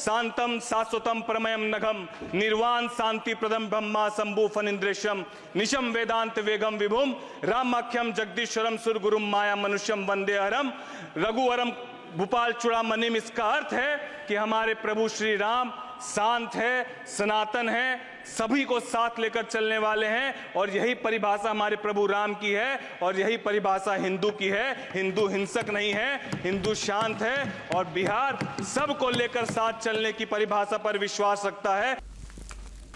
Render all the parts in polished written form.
शांतम शाश्वतम परमयम नघम निर्वाण शांति प्रदम ब्रह्मा शंभु फनिंद्रेशम निशम वेदांत वेगम विभुम रामाख्यम जगदीश्वरम सुरगुरुम माया मनुष्यम वंदे हरम रघुवरम भूपाल चूड़ामणिम। इसका अर्थ है कि हमारे प्रभु श्री राम शांत है, सनातन है, सभी को साथ लेकर चलने वाले हैं, और यही परिभाषा हमारे प्रभु राम की है और यही परिभाषा हिंदू की है। हिंदू हिंसक नहीं है, हिंदू शांत है, और बिहार सबको लेकर साथ चलने की परिभाषा पर विश्वास रखता है।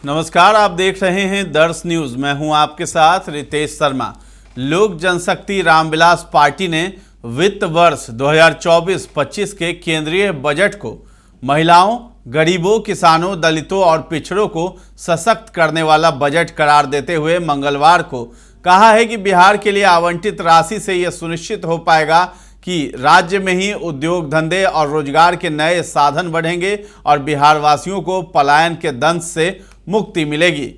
नमस्कार, आप देख रहे हैं दर्श न्यूज। मैं हूं आपके साथ रितेश शर्मा। लोक जनशक्ति रामविलास पार्टी ने वित्त वर्ष 2024-25 के केंद्रीय बजट को महिलाओं, गरीबों, किसानों, दलितों और पिछड़ों को सशक्त करने वाला बजट करार देते हुए मंगलवार को कहा है कि बिहार के लिए आवंटित राशि से यह सुनिश्चित हो पाएगा कि राज्य में ही उद्योग धंधे और रोजगार के नए साधन बढ़ेंगे और बिहार वासियों को पलायन के दंश से मुक्ति मिलेगी।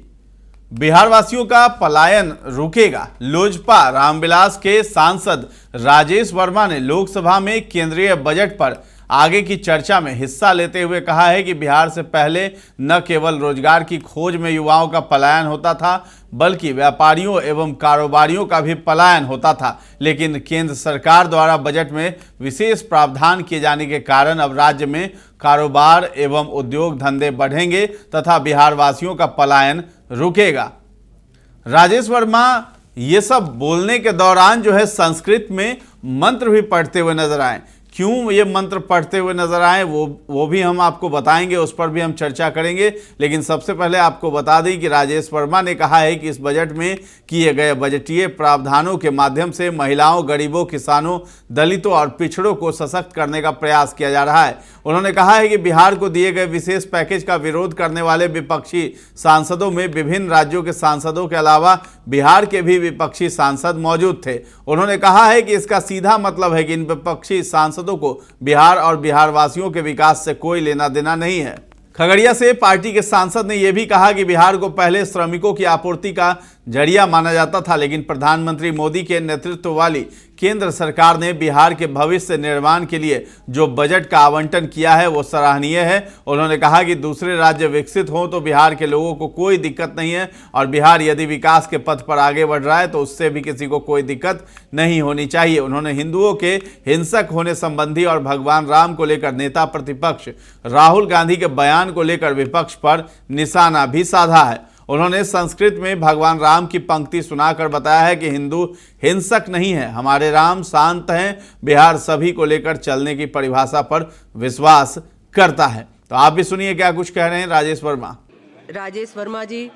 बिहार वासियों का पलायन रुकेगा। लोजपा रामविलास के सांसद राजेश वर्मा ने लोकसभा में केंद्रीय बजट पर आगे की चर्चा में हिस्सा लेते हुए कहा है कि बिहार से पहले न केवल रोजगार की खोज में युवाओं का पलायन होता था, बल्कि व्यापारियों एवं कारोबारियों का भी पलायन होता था। लेकिन केंद्र सरकार द्वारा बजट में विशेष प्रावधान किए जाने के कारण अब राज्य में कारोबार एवं उद्योग धंधे बढ़ेंगे तथा बिहार वासियों का पलायन रुकेगा। राजेश वर्मा ये सब बोलने के दौरान जो है संस्कृत में मंत्र भी पढ़ते हुए नजर आए। क्यों ये मंत्र पढ़ते हुए नजर आए वो भी हम आपको बताएंगे, उस पर भी हम चर्चा करेंगे। लेकिन सबसे पहले आपको बता दें कि राजेश वर्मा ने कहा है कि इस बजट में किए गए बजटीय प्रावधानों के माध्यम से महिलाओं, गरीबों, किसानों, दलितों और पिछड़ों को सशक्त करने का प्रयास किया जा रहा है। उन्होंने कहा है कि बिहार को दिए गए विशेष पैकेज का विरोध करने वाले विपक्षी सांसदों में विभिन्न राज्यों के सांसदों के अलावा बिहार के भी विपक्षी सांसद मौजूद थे। उन्होंने कहा है कि इसका सीधा मतलब है कि इन विपक्षी सांसदों को बिहार और बिहार वासियों के विकास से कोई लेना देना नहीं है। खगड़िया से पार्टी के सांसद ने यह भी कहा कि बिहार को पहले श्रमिकों की आपूर्ति का जरिया माना जाता था, लेकिन प्रधानमंत्री मोदी के नेतृत्व वाली केंद्र सरकार ने बिहार के भविष्य निर्माण के लिए जो बजट का आवंटन किया है वो सराहनीय है। उन्होंने कहा कि दूसरे राज्य विकसित हों तो बिहार के लोगों को कोई दिक्कत नहीं है, और बिहार यदि विकास के पथ पर आगे बढ़ रहा है तो उससे भी किसी को कोई दिक्कत नहीं होनी चाहिए। उन्होंने हिंदुओं के हिंसक होने संबंधी और भगवान राम को लेकर नेता प्रतिपक्ष राहुल गांधी के बयान को लेकर विपक्ष पर निशाना भी साधा है। उन्होंने संस्कृत में भगवान राम की पंक्ति सुनाकर बताया है कि हिंदू हिंसक नहीं है, हमारे राम शांत हैं, बिहार सभी को लेकर चलने की परिभाषा पर विश्वास करता है। तो आप भी सुनिए क्या कुछ कह रहे हैं राजेश वर्मा। राजेश वर्मा जी।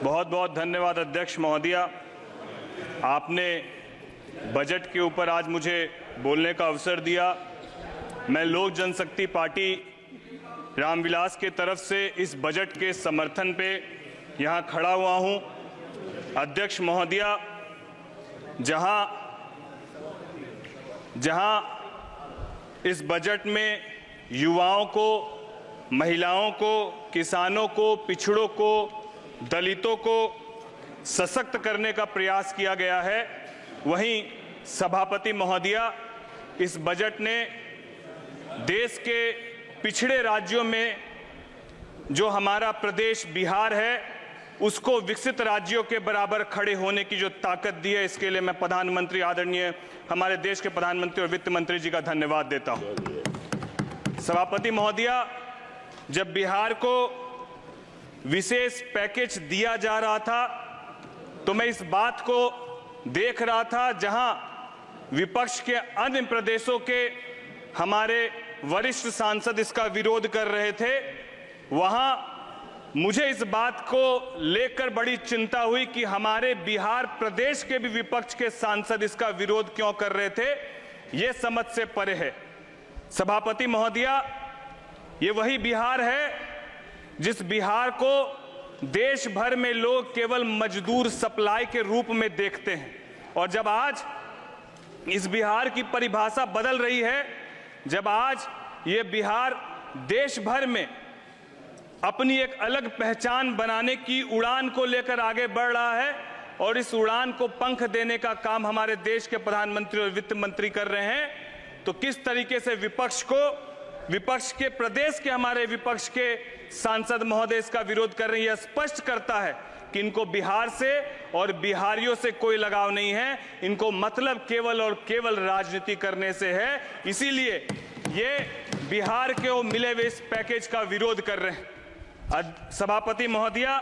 बहुत बहुत धन्यवाद अध्यक्ष महोदया, आपने बजट के ऊपर आज मुझे बोलने का अवसर दिया। मैं लोक जनशक्ति पार्टी रामविलास के तरफ से इस बजट के समर्थन पे यहाँ खड़ा हुआ हूँ। अध्यक्ष महोदया, जहाँ इस बजट में युवाओं को, महिलाओं को, किसानों को, पिछड़ों को, दलितों को सशक्त करने का प्रयास किया गया है, वहीं सभापति महोदया इस बजट ने देश के पिछड़े राज्यों में जो हमारा प्रदेश बिहार है उसको विकसित राज्यों के बराबर खड़े होने की जो ताकत दी है, इसके लिए मैं प्रधानमंत्री आदरणीय हमारे देश के प्रधानमंत्री और वित्त मंत्री जी का धन्यवाद देता हूं। सभापति महोदया, जब बिहार को विशेष पैकेज दिया जा रहा था तो मैं इस बात को देख रहा था, जहां विपक्ष के अन्य प्रदेशों के हमारे वरिष्ठ सांसद इसका विरोध कर रहे थे, वहां मुझे इस बात को लेकर बड़ी चिंता हुई कि हमारे बिहार प्रदेश के भी विपक्ष के सांसद इसका विरोध क्यों कर रहे थे। यह समझ से परे है। सभापति महोदया, ये वही बिहार है जिस बिहार को देश भर में लोग केवल मजदूर सप्लाई के रूप में देखते हैं, और जब आज इस बिहार की परिभाषा बदल रही है, जब आज ये बिहार देश भर में अपनी एक अलग पहचान बनाने की उड़ान को लेकर आगे बढ़ रहा है, और इस उड़ान को पंख देने का काम हमारे देश के प्रधानमंत्री और वित्त मंत्री कर रहे हैं, तो किस तरीके से विपक्ष के प्रदेश के हमारे विपक्ष के सांसद महोदय इसका विरोध कर रहे हैं, यह स्पष्ट करता है कि इनको बिहार से और बिहारियों से कोई लगाव नहीं है। इनको मतलब केवल और केवल राजनीति करने से है। इसीलिए ये बिहार के वो मिले हुए इस पैकेज का विरोध कर रहे हैं। सभापति महोदया,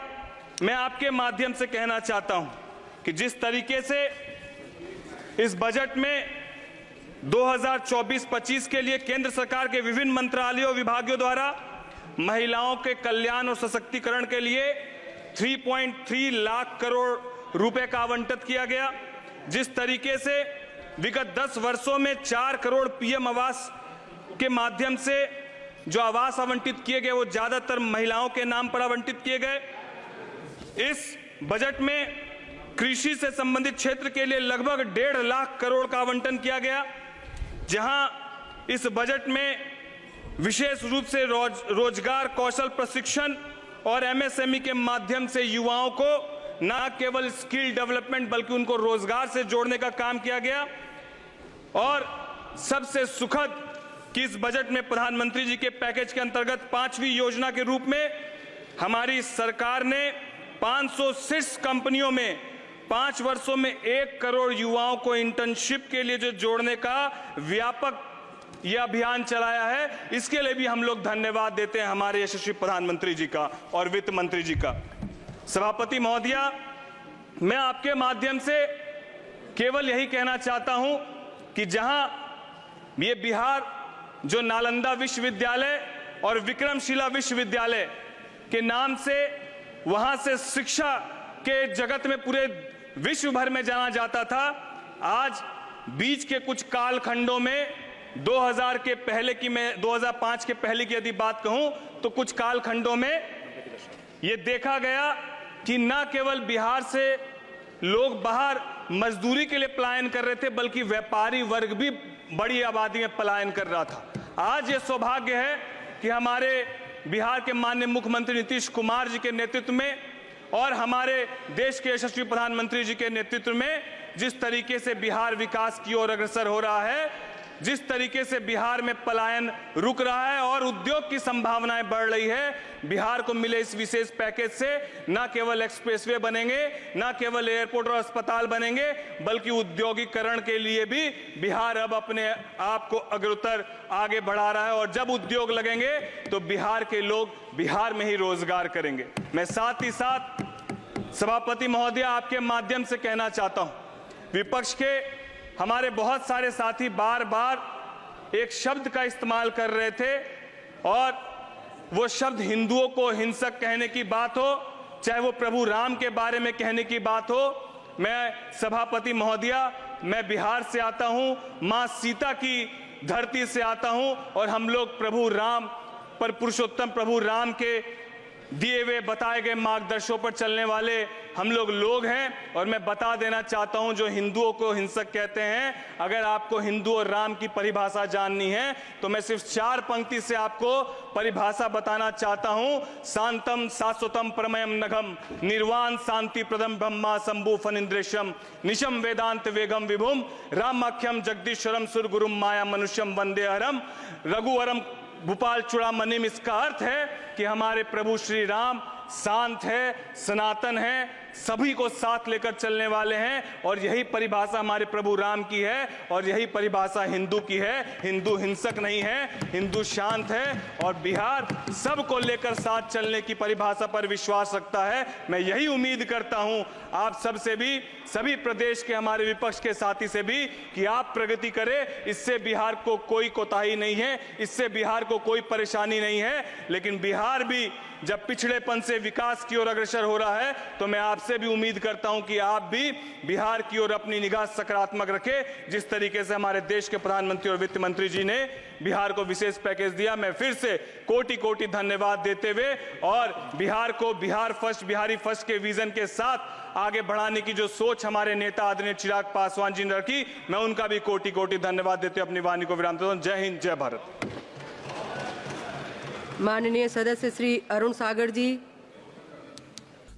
मैं आपके माध्यम से कहना चाहता हूं कि जिस तरीके से इस बजट में 2024-25 के लिए केंद्र सरकार के विभिन्न मंत्रालयों विभागों द्वारा महिलाओं के कल्याण और सशक्तिकरण के लिए 3.3 लाख करोड़ रुपए का आवंटित किया गया, जिस तरीके से विगत 10 वर्षों में 4 करोड़ पीएम आवास के माध्यम से जो आवास आवंटित किए गए वो ज्यादातर महिलाओं के नाम पर आवंटित किए गए। इस बजट में कृषि से संबंधित क्षेत्र के लिए लगभग 1.5 लाख करोड़ का आवंटन किया गया, जहां इस बजट में विशेष रूप से रोजगार कौशल प्रशिक्षण और एमएसएमई के माध्यम से युवाओं को न केवल स्किल डेवलपमेंट बल्कि उनको रोजगार से जोड़ने का काम किया गया। और सबसे सुखद कि इस बजट में प्रधानमंत्री जी के पैकेज के अंतर्गत 5वीं योजना के रूप में हमारी सरकार ने 506 कंपनियों में 5 वर्षों में 1 करोड़ युवाओं को इंटर्नशिप के लिए जो जोड़ने का व्यापक यह अभियान चलाया है। इसके लिए भी हम लोग धन्यवाद देते हैं हमारे यशस्वी प्रधानमंत्री जी का और वित्त मंत्री जी का। सभापति महोदया, मैं आपके माध्यम से केवल यही कहना चाहता हूं कि जहां ये बिहार जो नालंदा विश्वविद्यालय और विक्रमशिला विश्वविद्यालय के नाम से वहां से शिक्षा के जगत में पूरे विश्व भर में जाना जाता था, आज बीच के कुछ कालखंडों में 2000 के पहले की, मैं 2005 के पहले की यदि बात कहूं तो कुछ कालखंडों में यह देखा गया कि न केवल बिहार से लोग बाहर मजदूरी के लिए पलायन कर रहे थे बल्कि व्यापारी वर्ग भी बड़ी आबादी में पलायन कर रहा था। आज ये सौभाग्य है कि हमारे बिहार के माननीय मुख्यमंत्री नीतीश कुमार जी के नेतृत्व में और हमारे देश के यशस्वी प्रधानमंत्री जी के नेतृत्व में जिस तरीके से बिहार विकास की ओर अग्रसर हो रहा है, जिस तरीके से बिहार में पलायन रुक रहा है और उद्योग की संभावनाएं बढ़ रही है, बिहार को मिले इस विशेष पैकेज से न केवल एक्सप्रेसवे बनेंगे, न केवल एयरपोर्ट और अस्पताल बनेंगे, बल्कि उद्योगीकरण के लिए भी बिहार अब अपने आप को अग्रतर आगे बढ़ा रहा है। और जब उद्योग लगेंगे तो बिहार के लोग बिहार में ही रोजगार करेंगे। मैं साथ ही साथ सभापति महोदय आपके माध्यम से कहना चाहता हूं, विपक्ष के हमारे बहुत सारे साथी बार बार एक शब्द का इस्तेमाल कर रहे थे और वो शब्द हिंदुओं को हिंसक कहने की बात हो, चाहे वो प्रभु राम के बारे में कहने की बात हो। मैं सभापति महोदया, मैं बिहार से आता हूं, मां सीता की धरती से आता हूं और हम लोग प्रभु राम पर, पुरुषोत्तम प्रभु राम के दिए हुए बताए गए मार्गदर्शों पर चलने वाले हम लोग हैं। और मैं बता देना चाहता हूं, जो हिंदुओं को हिंसक कहते हैं, अगर आपको हिंदू और राम की परिभाषा जाननी है तो मैं सिर्फ 4 पंक्ति से आपको परिभाषा बताना चाहता हूं। शांतम शाश्वतम परमयम नघम निर्वाण शांति प्रदम ब्रह्मा शंभु फनिंद्रेशम निशम वेदांत वेगम विभुम रामाख्यम जगदीश्वरम सुरगुरुम माया मनुष्यम वंदे हरम रघुवरम भूपाल चूड़ामणिम। इसका अर्थ है कि हमारे प्रभु श्री राम शांत है, सनातन है, सभी को साथ लेकर चलने वाले हैं और यही परिभाषा हमारे प्रभु राम की है और यही परिभाषा हिंदू की है। हिंदू हिंसक नहीं है, हिंदू शांत है और बिहार सबको लेकर साथ चलने की परिभाषा पर विश्वास रखता है। मैं यही उम्मीद करता हूं आप सबसे भी, सभी प्रदेश के हमारे विपक्ष के साथी से भी, कि आप प्रगति करें। इससे बिहार को कोई कोताही नहीं है, इससे बिहार को कोई परेशानी नहीं है, लेकिन बिहार भी जब पिछड़ेपन से विकास की ओर अग्रसर हो रहा है तो मैं आपसे भी उम्मीद करता हूं कि आप भी बिहार की ओर अपनी निगाह सकारात्मक रखें। जिस तरीके से हमारे देश के प्रधानमंत्री और वित्त मंत्री जी ने बिहार को विशेष पैकेज दिया, मैं फिर से कोटि कोटि धन्यवाद देते हुए और बिहार को बिहार फर्स्ट, बिहारी फर्स्ट के विजन के साथ आगे बढ़ाने की जो सोच हमारे नेता आदरणीय चिराग पासवान जी ने रखी, मैं उनका भी कोटि कोटि धन्यवाद देते हुए अपनी वाणी को विराम देता हूं। जय हिंद, जय भारत। माननीय सदस्य श्री अरुण सागर जी।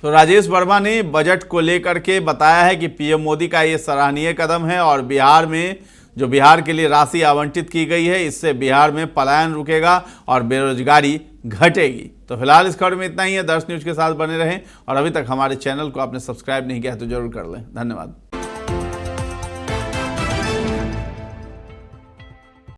तो राजेश वर्मा ने बजट को लेकर के बताया है कि पीएम मोदी का ये सराहनीय कदम है और बिहार में जो बिहार के लिए राशि आवंटित की गई है इससे बिहार में पलायन रुकेगा और बेरोजगारी घटेगी। तो फिलहाल इस खबर में इतना ही है। दर्श न्यूज के साथ बने रहें और अभी तक हमारे चैनल को आपने सब्सक्राइब नहीं किया तो जरूर कर लें। धन्यवाद।